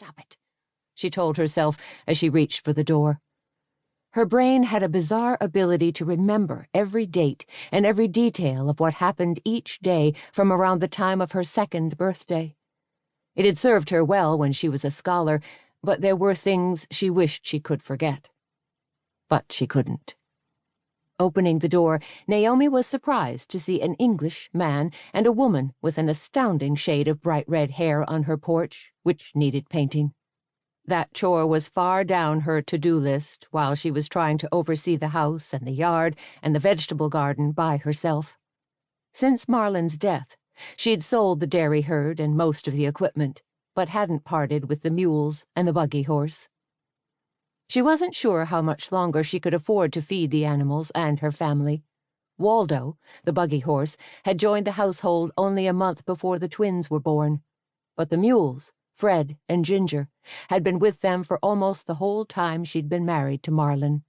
Stop it, she told herself as she reached for the door. Her brain had a bizarre ability to remember every date and every detail of what happened each day from around the time of her 2nd birthday. It had served her well when she was a scholar, but there were things she wished she could forget. But she couldn't. Opening the door, Naomi was surprised to see an English man and a woman with an astounding shade of bright red hair on her porch, which needed painting. That chore was far down her to-do list while she was trying to oversee the house and the yard and the vegetable garden by herself. Since Marlin's death, she'd sold the dairy herd and most of the equipment, but hadn't parted with the mules and the buggy horse. She wasn't sure how much longer she could afford to feed the animals and her family. Waldo, the buggy horse, had joined the household only a month before the twins were born, but the mules, Fred and Ginger, had been with them for almost the whole time she'd been married to Marlin.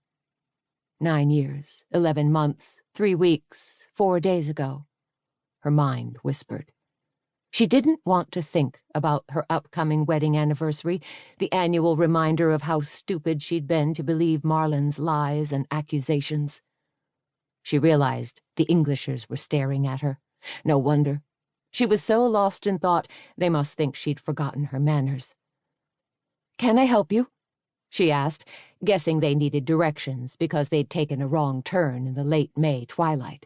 9 years, 11 months, 3 weeks, 4 days ago, her mind whispered. She didn't want to think about her upcoming wedding anniversary, the annual reminder of how stupid she'd been to believe Marlin's lies and accusations. She realized the Englishers were staring at her. No wonder. She was so lost in thought they must think she'd forgotten her manners. "Can I help you?" she asked, guessing they needed directions because they'd taken a wrong turn in the late May twilight.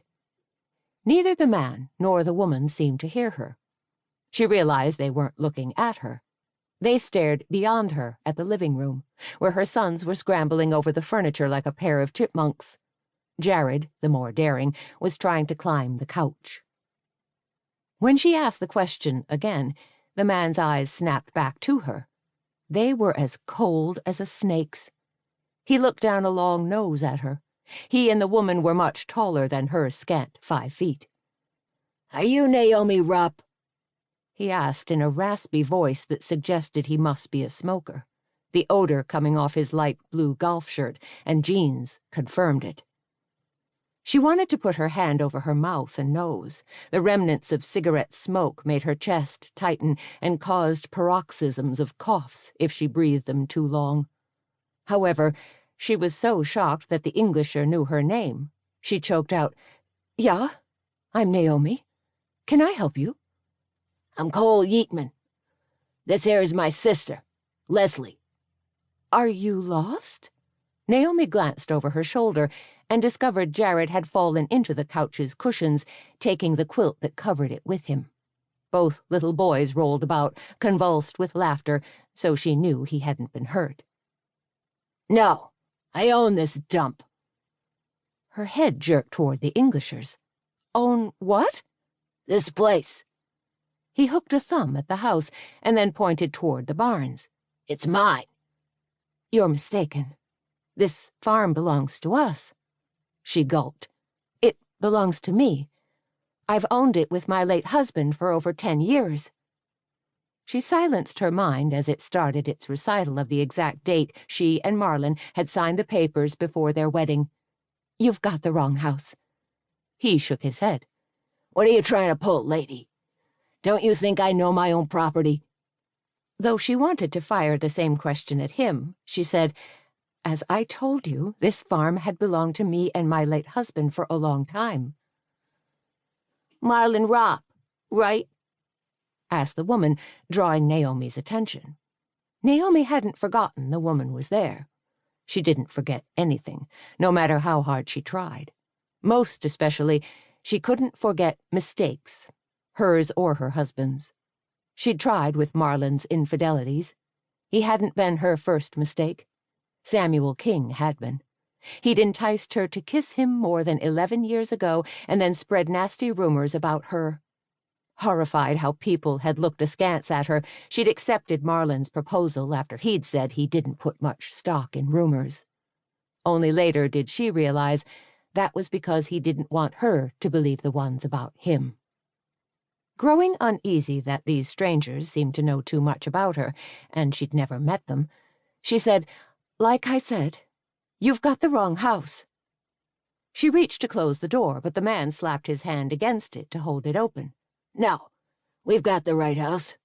Neither the man nor the woman seemed to hear her. She realized they weren't looking at her. They stared beyond her at the living room, where her sons were scrambling over the furniture like a pair of chipmunks. Jared, the more daring, was trying to climb the couch. When she asked the question again, the man's eyes snapped back to her. They were as cold as a snake's. He looked down a long nose at her. He and the woman were much taller than her scant 5 feet. "Are you Naomi Ropp?" he asked in a raspy voice that suggested he must be a smoker. The odor coming off his light blue golf shirt and jeans confirmed it. She wanted to put her hand over her mouth and nose. The remnants of cigarette smoke made her chest tighten and caused paroxysms of coughs if she breathed them too long. However, she was so shocked that the Englisher knew her name. She choked out, "Yeah, I'm Naomi. Can I help you?" "I'm Cole Yeatman. This here is my sister, Leslie." "Are you lost?" Naomi glanced over her shoulder and discovered Jared had fallen into the couch's cushions, taking the quilt that covered it with him. Both little boys rolled about, convulsed with laughter, so she knew he hadn't been hurt. "No, I own this dump." Her head jerked toward the Englishers. "Own what?" "This place." He hooked a thumb at the house and then pointed toward the barns. "It's mine." "You're mistaken. This farm belongs to us." She gulped. "It belongs to me. I've owned it with my late husband for over 10 years. She silenced her mind as it started its recital of the exact date she and Marlin had signed the papers before their wedding. "You've got the wrong house." He shook his head. "What are you trying to pull, lady? Don't you think I know my own property?" Though she wanted to fire the same question at him, she said, "As I told you, this farm had belonged to me and my late husband for a long time." "Marlin Ropp, right?" asked the woman, drawing Naomi's attention. Naomi hadn't forgotten the woman was there. She didn't forget anything, no matter how hard she tried. Most especially, she couldn't forget mistakes, hers or her husband's. She'd tried with Marlin's infidelities. He hadn't been her first mistake. Samuel King had been. He'd enticed her to kiss him more than 11 years ago and then spread nasty rumors about her. Horrified how people had looked askance at her, she'd accepted Marlin's proposal after he'd said he didn't put much stock in rumors. Only later did she realize that was because he didn't want her to believe the ones about him. Growing uneasy that these strangers seemed to know too much about her, and she'd never met them, she said, "Like I said, you've got the wrong house." She reached to close the door, but the man slapped his hand against it to hold it open. "No, we've got the right house.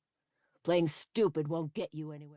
Playing stupid won't get you anywhere."